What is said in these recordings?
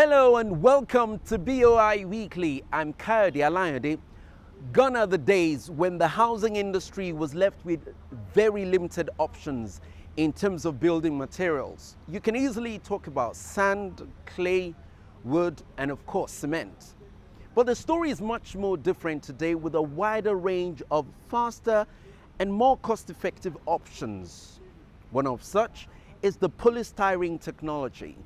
Hello and welcome to BOI Weekly. I'm Kayode Alayode. Gone are the days when the housing industry was left with very limited options in terms of building materials. You can easily talk about sand, clay, wood, and of course cement. But the story is much more different today with a wider range of faster and more cost-effective options. One of such is the polystyrene technology.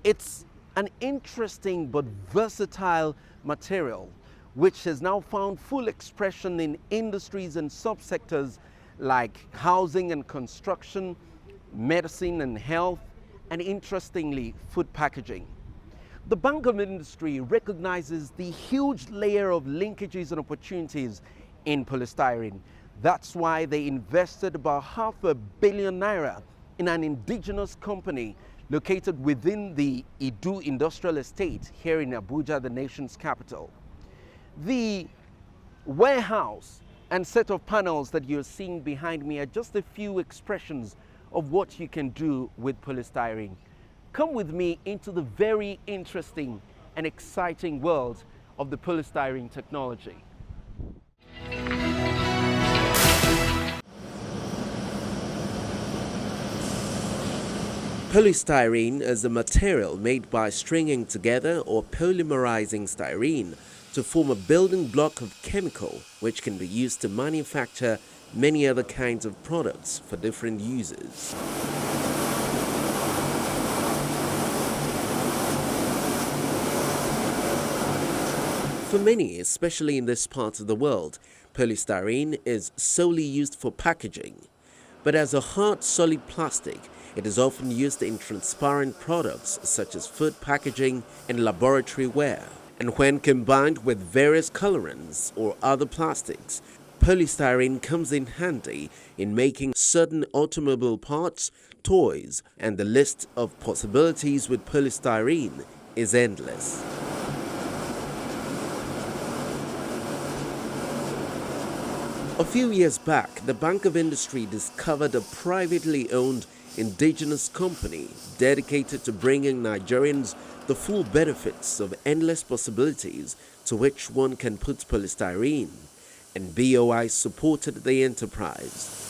It's an interesting but versatile material which has now found full expression in industries and subsectors like housing and construction, medicine and health, and interestingly, food packaging. The Bank of Industry recognizes the huge layer of linkages and opportunities in polystyrene. That's why they invested about £500 million in an indigenous company located within the Idu Industrial Estate here in Abuja, the nation's capital. The warehouse and set of panels that you're seeing behind me are just a few expressions of what you can do with polystyrene. Come with me into the very interesting and exciting world of the polystyrene technology. Polystyrene is a material made by stringing together or polymerizing styrene to form a building block of chemical which can be used to manufacture many other kinds of products for different uses. For many, especially in this part of the world, polystyrene is solely used for packaging. But as a hard, solid plastic, it is often used in transparent products such as food packaging and laboratory ware. And when combined with various colorants or other plastics, polystyrene comes in handy in making certain automobile parts, toys, and the list of possibilities with polystyrene is endless. A few years back, the Bank of Industry discovered a privately owned indigenous company dedicated to bringing Nigerians the full benefits of endless possibilities to which one can put polystyrene, and BOI supported the enterprise.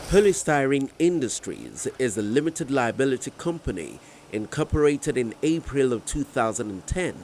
Polystyrene Industries is a limited liability company incorporated in April of 2010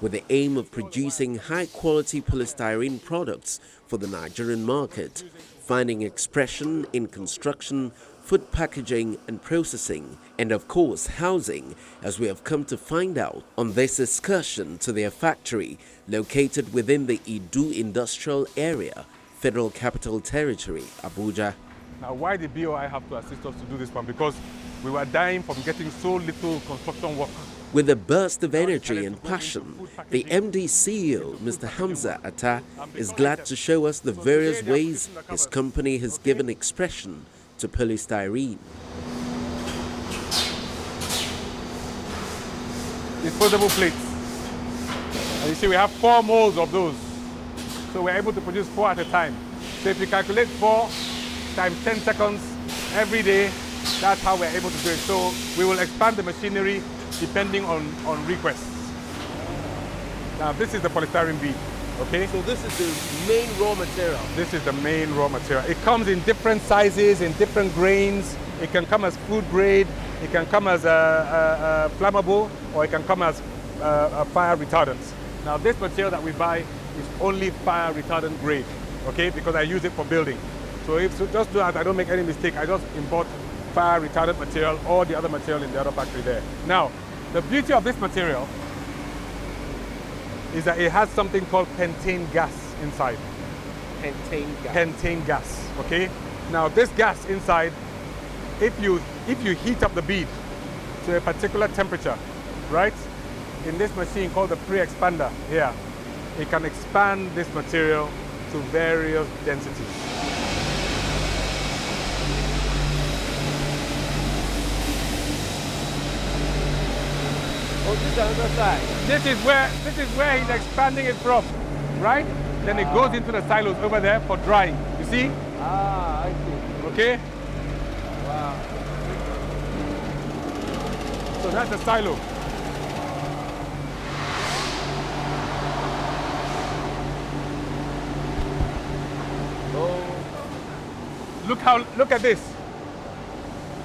with the aim of producing high-quality polystyrene products for the Nigerian market, finding expression in construction, food packaging and processing, and of course housing, as we have come to find out on this excursion to their factory located within the Idu Industrial Area, Federal Capital Territory, Abuja. Now, why did BOI have to assist us to do this one? Because we were dying from getting so little construction work. With a burst of energy and passion, the MD CEO, Mr. HAMZA ATTA, is glad to show us the various ways his company has given expression to polystyrene. Disposable plates. And you see, we have 4 molds of those. So we're able to produce 4 at a time. So if you calculate 4 times 10 seconds every day, that's how we're able to do it. So we will expand the machinery depending on requests. Now this is the polystyrene bead, okay? So this is the main raw material? This is the main raw material. It comes in different sizes, in different grains. It can come as food grade, it can come as a flammable, or it can come as a fire retardant. Now this material that we buy is only fire retardant grade, okay? Because I use it for building. So just so that I don't make any mistake, I just import fire retardant material or the other material in the other factory there. Now, the beauty of this material is that it has something called pentane gas inside. Pentane gas. Pentane gas, okay? Now this gas inside, if you heat up the bead to a particular temperature, right? In this machine called the pre-expander here, it can expand this material to various densities. Oh, this is the other side. This is where he's expanding it from, right? then it goes into the silos over there for drying. You see? Ah, I see. Okay? Wow. So that's the silo. Oh. Look at this.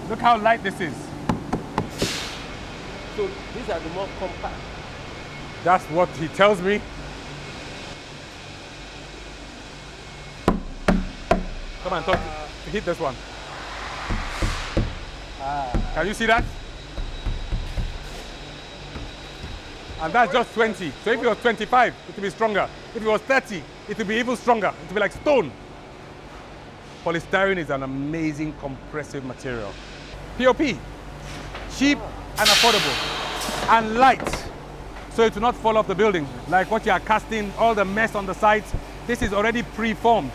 Look how light this is. So these are the more compact. That's what he tells me. Come on, hit this one. Can you see that? And that's just 20. So if it was 25, it would be stronger. If it was 30, it would be even stronger. It would be like stone. Polystyrene is an amazing compressive material. POP, cheap and affordable, and light, so it will not fall off the building. Like what you are casting, all the mess on the site, this is already pre-formed.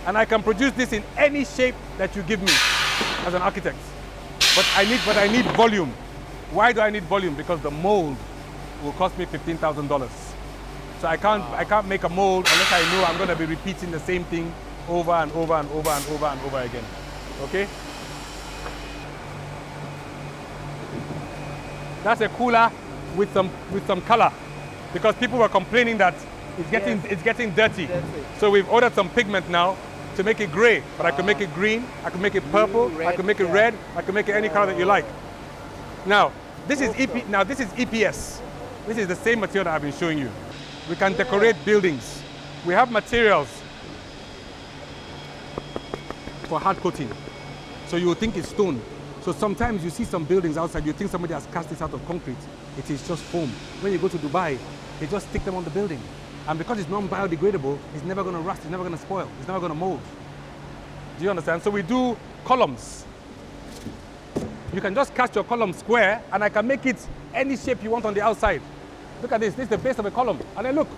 And I can produce this in any shape that you give me as an architect. But I need volume. Why do I need volume? Because the mold will cost me $15,000. So I can't make a mold unless I know I'm going to be repeating the same thing over and over and over and over and over again. Okay? That's a cooler with some color, because people were complaining that it's getting dirty. So we've ordered some pigment now to make it gray, but I can make it green, I can make it purple, I can make it red, I can make it any color that you like. Now, this is EPS. This is the same material that I've been showing you. We can decorate buildings. We have materials for hard coating. So you will think it's stone. So sometimes you see some buildings outside, you think somebody has cast this out of concrete. It is just foam. When you go to Dubai, they just stick them on the building. And because it's non-biodegradable, it's never going to rust, it's never going to spoil, it's never going to mold. Do you understand? So we do columns. You can just cast your column square, and I can make it any shape you want on the outside. Look at this. This is the base of a column. And then look,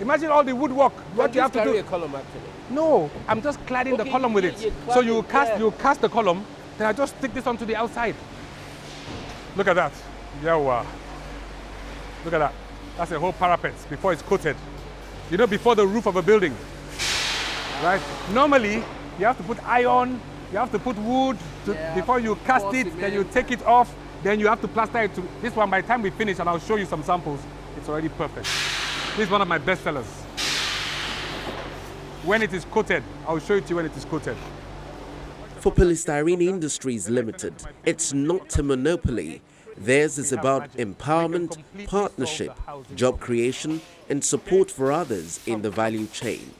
imagine all the woodwork. What you have to do. A column actually. No, I'm just cladding the column with it. So you cast the column, then I just stick this onto the outside. Look at that. Yeah, wow. Look at that. That's a whole parapet before it's coated. You know, before the roof of a building. Right? Normally, you have to put iron, you have to put wood before you cast it, then you take it off, then you have to plaster it to this one. By the time we finish, and I'll show you some samples, it's already perfect. This is one of my best sellers. When it is coated, I'll show it to you when it is coated. For Polystyrene Industries Limited, it's not a monopoly. Theirs is about empowerment, partnership, job creation, and support for others in the value chain.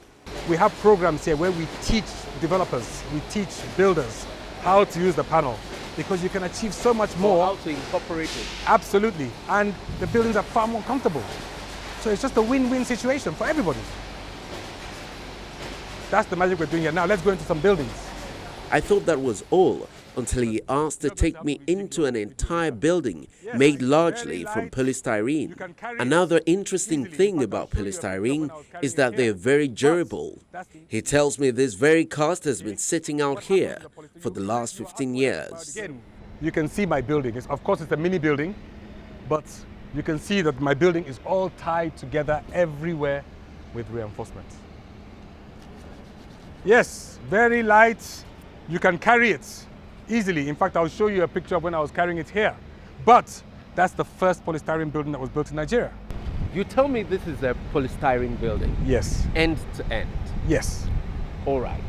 We have programs here where we teach developers, we teach builders how to use the panel, because you can achieve so much more. How to incorporate it. Absolutely. And the buildings are far more comfortable. So it's just a win-win situation for everybody. That's the magic we're doing here. Now let's go into some buildings. I thought that was all until he asked to take me into an entire building made largely from polystyrene. Another interesting thing about polystyrene is that they're very durable. He tells me this very cast has been sitting out here for the last 15 years. You can see my building. Of course, it's a mini building, but you can see that my building is all tied together everywhere with reinforcement. Yes, very light. You can carry it easily. In fact, I'll show you a picture of when I was carrying it here. But that's the first polystyrene building that was built in Nigeria. You tell me this is a polystyrene building? Yes. End to end? Yes. All right.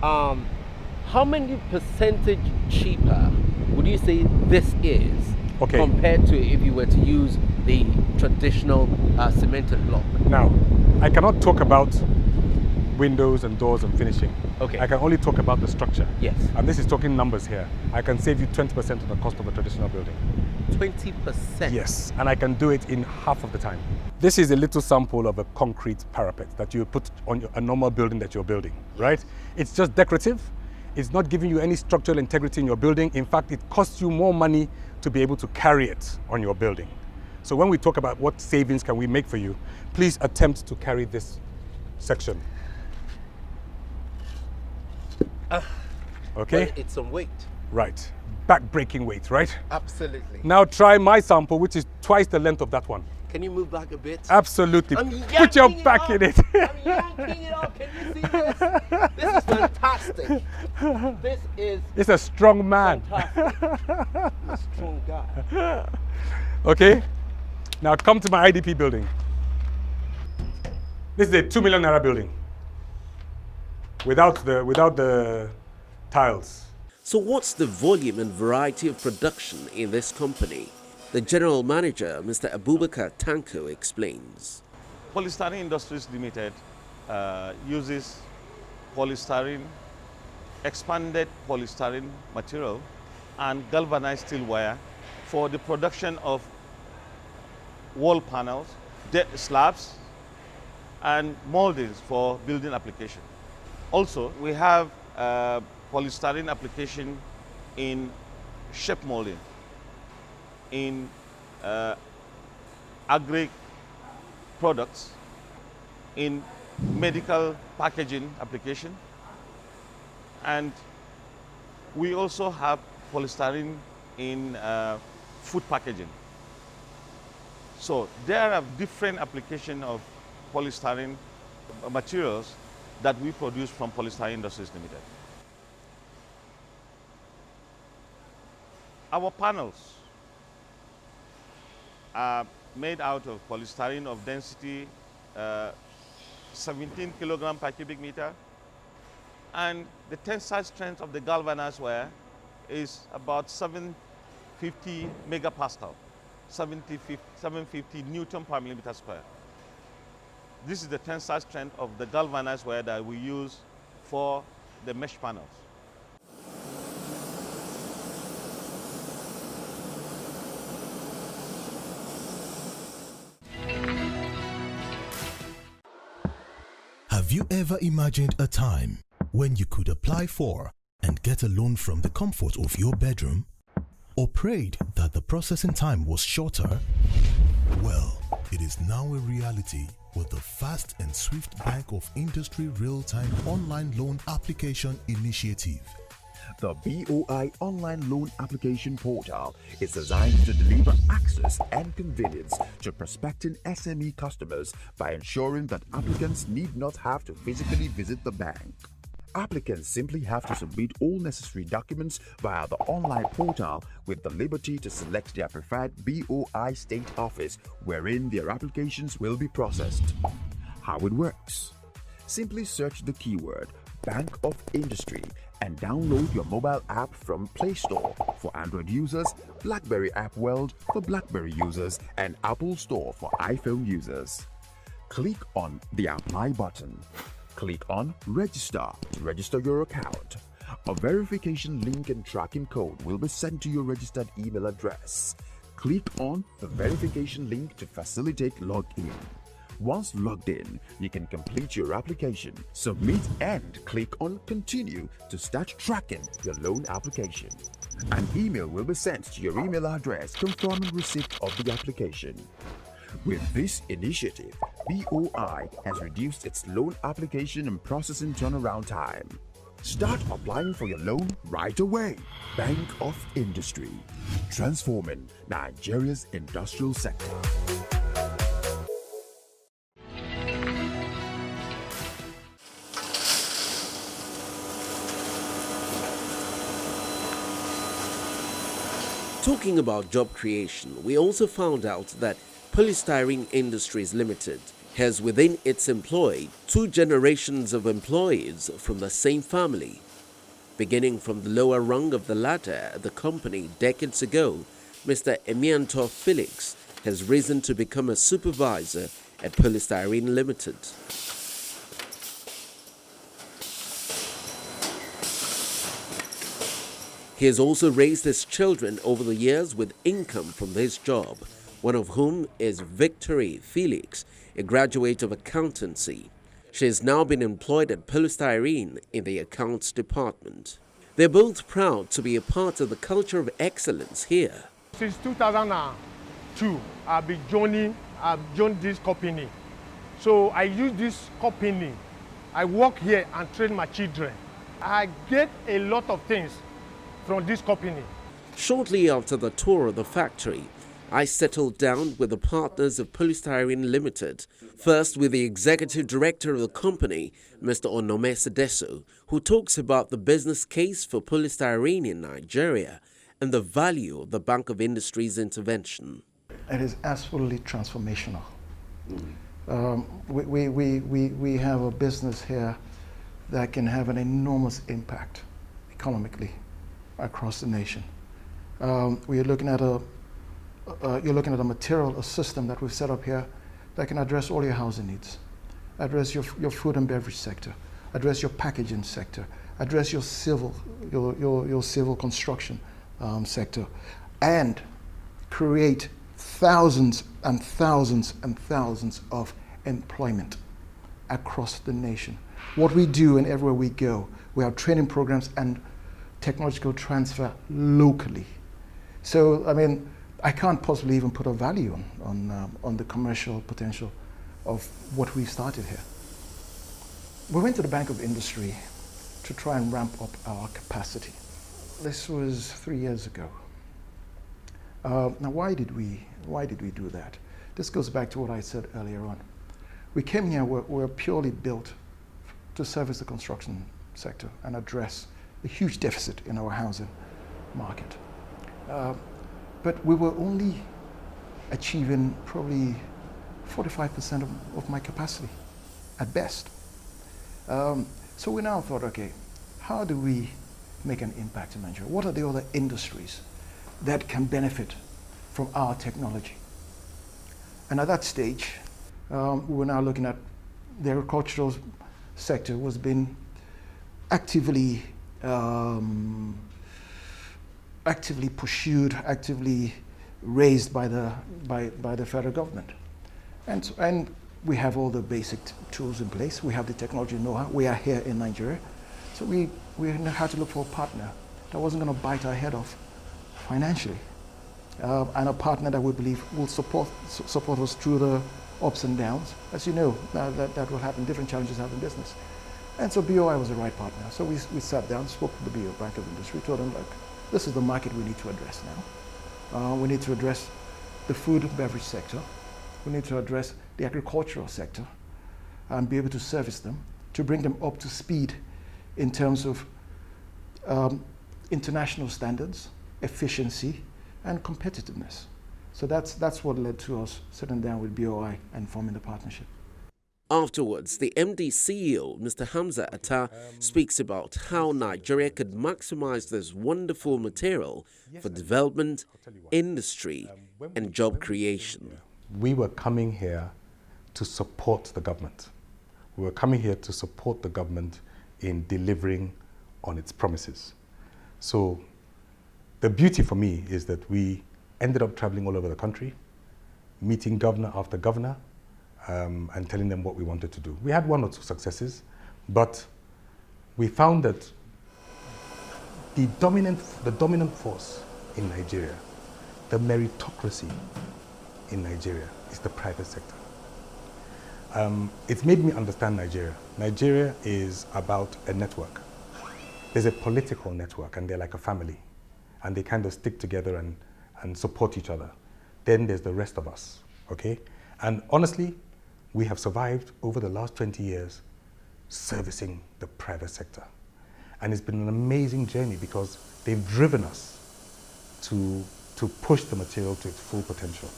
How many percentage cheaper would you say this is compared to if you were to use the traditional cemented block? Now, I cannot talk about windows and doors and finishing. Okay. I can only talk about the structure. Yes. And this is talking numbers here. I can save you 20% of the cost of a traditional building. 20%? Yes, and I can do it in half of the time. This is a little sample of a concrete parapet that you put on a normal building that you're building, right? It's just decorative. It's not giving you any structural integrity in your building. In fact, it costs you more money to be able to carry it on your building. So when we talk about what savings can we make for you, please attempt to carry this section. Okay? Well, it's some weight. Right. Back-breaking weight, right? Absolutely. Now try my sample, which is twice the length of that one. Can you move back a bit? Absolutely. I'm Put your yanking back in it. I'm yanking it up. Can you see this? This is fantastic. This is It's a strong man. fantastic. I'm a strong guy. Okay. Now come to my IDP building. This is a 2 million naira building. Without the tiles. So what's the volume and variety of production in this company? The general manager, Mr. Abubakar Tanko, explains. Polystyrene Industries Limited uses polystyrene, expanded polystyrene material and galvanized steel wire for the production of wall panels, slabs, and moldings for building application. Also, we have polystyrene application in shape molding, in agri products, in medical packaging application, and we also have polystyrene in food packaging. So there are different applications of polystyrene materials that we produce from Polystyrene Industries Limited. Our panels are made out of polystyrene of density 17 kilogram per cubic meter, and the tensile strength of the galvanized wire is about 750 megapascal, 750 Newton per millimeter square. This is the tensile strength of the galvanized wire that we use for the mesh panels. Have you ever imagined a time when you could apply for and get a loan from the comfort of your bedroom? Or prayed that the processing time was shorter? Well, it is now a reality with the fast and swift Bank of Industry real-time online loan application initiative. The BOI Online Loan Application Portal is designed to deliver access and convenience to prospecting SME customers by ensuring that applicants need not have to physically visit the bank. Applicants simply have to submit all necessary documents via the online portal with the liberty to select their preferred BOI state office wherein their applications will be processed. How it works? Simply search the keyword Bank of Industry and download your mobile app from Play Store for Android users, BlackBerry App World for BlackBerry users, and Apple Store for iPhone users. Click on the Apply button. Click on Register to register your account. A verification link and tracking code will be sent to your registered email address. Click on the verification link to facilitate login. Once logged in, you can complete your application, submit, and click on Continue to start tracking your loan application. An email will be sent to your email address confirming receipt of the application. With this initiative, BOI has reduced its loan application and processing turnaround time. Start applying for your loan right away. Bank of Industry, transforming Nigeria's industrial sector. Talking about job creation, we also found out that Polystyrene Industries Limited has within its employ 2 generations of employees from the same family. Beginning from the lower rung of the ladder at the company decades ago, Mr. Emianto Felix has risen to become a supervisor at Polystyrene Limited. He has also raised his children over the years with income from this job, one of whom is Victory Felix, a graduate of accountancy. She has now been employed at Polystyrene in the accounts department. They're both proud to be a part of the culture of excellence here. Since 2002, I've joined this company. So I use this company. I work here and train my children. I get a lot of things from this company. Shortly after the tour of the factory, I settled down with the partners of Polystyrene Limited, first with the executive director of the company, Mr. Onome Sedeso, who talks about the business case for polystyrene in Nigeria and the value of the Bank of Industry's intervention. It is absolutely transformational. We have a business here that can have an enormous impact economically across the nation. We are looking at you're looking at a material, a system that we've set up here that can address all your housing needs, address your food and beverage sector, address your packaging sector, address your civil construction sector, and create thousands and thousands and thousands of employment across the nation. What we do and everywhere we go, we have training programs and technological transfer locally. So, I mean, I can't possibly even put a value on the commercial potential of what we started here. We went to the Bank of Industry to try and ramp up our capacity. This was 3 years ago. Now, why did we do that? This goes back to what I said earlier on. We came here, we're purely built to service the construction sector and address the huge deficit in our housing market. But we were only achieving probably 45% of my capacity at best. So we now thought, okay, how do we make an impact in Nigeria? What are the other industries that can benefit from our technology? And at that stage, we were now looking at the agricultural sector was being actively pursued, actively raised by the federal government. And we have all the basic tools in place. We have the technology know-how. We are here in Nigeria. So we had to look for a partner that wasn't going to bite our head off financially. And a partner that we believe will support us through the ups and downs. As you know, that will happen, different challenges have in business. And so BOI was the right partner. So we sat down, spoke to the Bank of Industry, told them, look, this is the market we need to address now. We need to address the food and beverage sector. We need to address the agricultural sector and be able to service them, to bring them up to speed in terms of international standards, efficiency, and competitiveness. So that's what led to us sitting down with BOI and forming the partnership. Afterwards, the MD CEO, Mr. HAMZA ATTA, speaks about how Nigeria could maximize this wonderful material for development, industry, and job creation. We were coming here to support the government. We were coming here to support the government in delivering on its promises. So the beauty for me is that we ended up traveling all over the country, meeting governor after governor, and telling them what we wanted to do. We had one or two successes, but we found that the dominant force in Nigeria, the meritocracy in Nigeria, is the private sector. It's made me understand Nigeria. Nigeria is about a network. There's a political network, and they're like a family, and they kind of stick together and support each other. Then there's the rest of us, okay? And honestly, we have survived over the last 20 years servicing the private sector. And it's been an amazing journey because they've driven us to push the material to its full potential.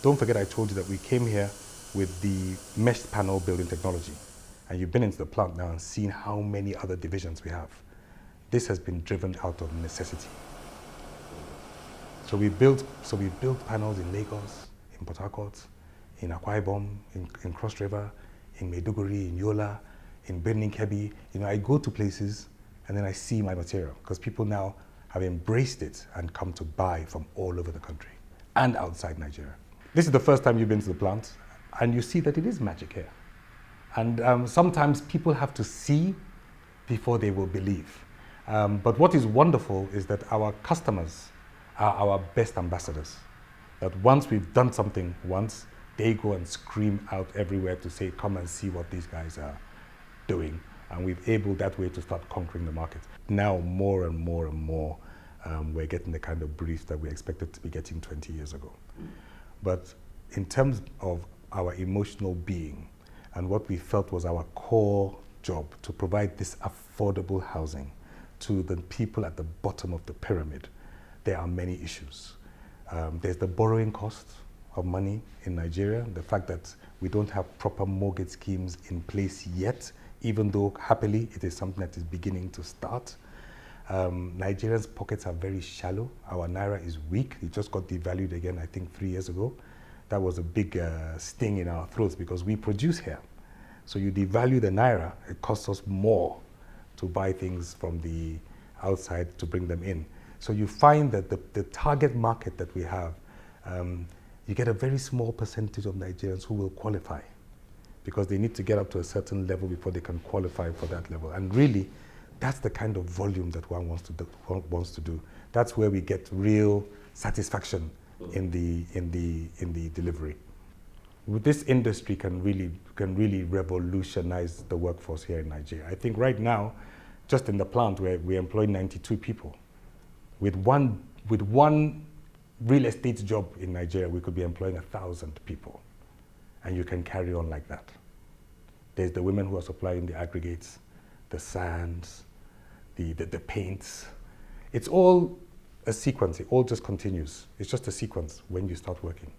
Don't forget I told you that we came here with the meshed panel building technology. And you've been into the plant now and seen how many other divisions we have. This has been driven out of necessity. So we built panels in Lagos, in Port Harcourt, in Akwa Ibom, in Cross River, in Maiduguri, in Yola, in Birnin Kebbi. You know, I go to places and then I see my material because people now have embraced it and come to buy from all over the country and outside Nigeria. This is the first time you've been to the plant and you see that it is magic here. And sometimes people have to see before they will believe. But what is wonderful is that our customers are our best ambassadors. That once we've done something once, they go and scream out everywhere to say, come and see what these guys are doing. And we've able that way to start conquering the market. Now more and more and more, we're getting the kind of brief that we expected to be getting 20 years ago. But in terms of our emotional being and what we felt was our core job, to provide this affordable housing to the people at the bottom of the pyramid, there are many issues. There's the borrowing cost of money in Nigeria, the fact that we don't have proper mortgage schemes in place yet, even though happily it is something that is beginning to start. Nigerians' pockets are very shallow. Our naira is weak. It just got devalued again, I think 3 years ago. That was a big sting in our throats because we produce here. So you devalue the naira, it costs us more to buy things from the outside to bring them in. So you find that the target market that we have, you get a very small percentage of Nigerians who will qualify because they need to get up to a certain level before they can qualify for that level. And really, that's the kind of volume that one wants to do. That's where we get real satisfaction in the delivery. This industry can really revolutionize the workforce here in Nigeria. I think right now, just in the plant, we employ 92 people. With one real estate job in Nigeria, we could be employing 1,000 people. And you can carry on like that. There's the women who are supplying the aggregates, the sands, the paints. It's all a sequence. It all just continues. It's just a sequence when you start working.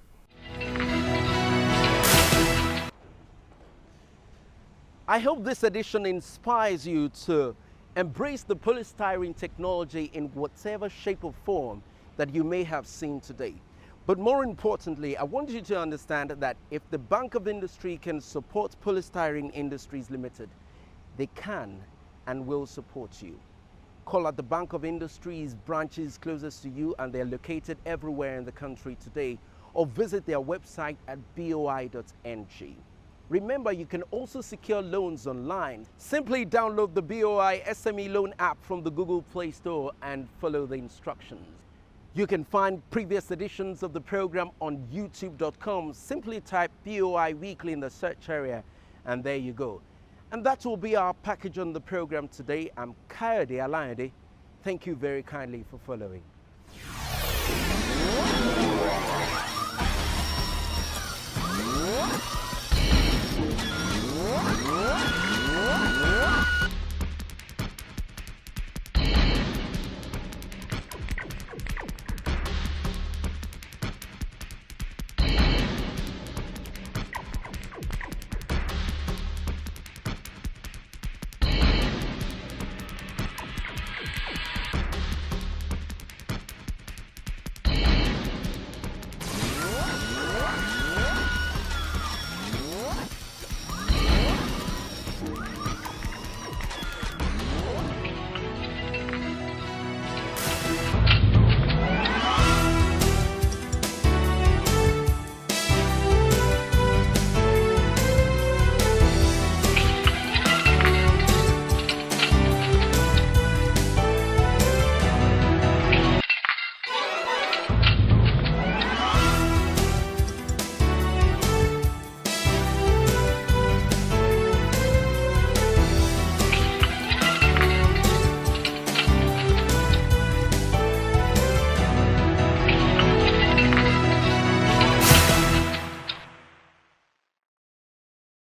I hope this edition inspires you to embrace the polystyrene technology in whatever shape or form that you may have seen today. But more importantly, I want you to understand that if the Bank of Industry can support Polystyrene Industries Limited, they can and will support you. Call at the Bank of Industries branches closest to you, and they're located everywhere in the country today, or visit their website at boi.ng. Remember, you can also secure loans online. Simply download the BOI SME Loan app from the Google Play Store and follow the instructions. You can find previous editions of the program on youtube.com. Simply type BOI Weekly in the search area, and there you go. And that will be our package on the program today. I'm Kayode Alayande. Thank you very kindly for following.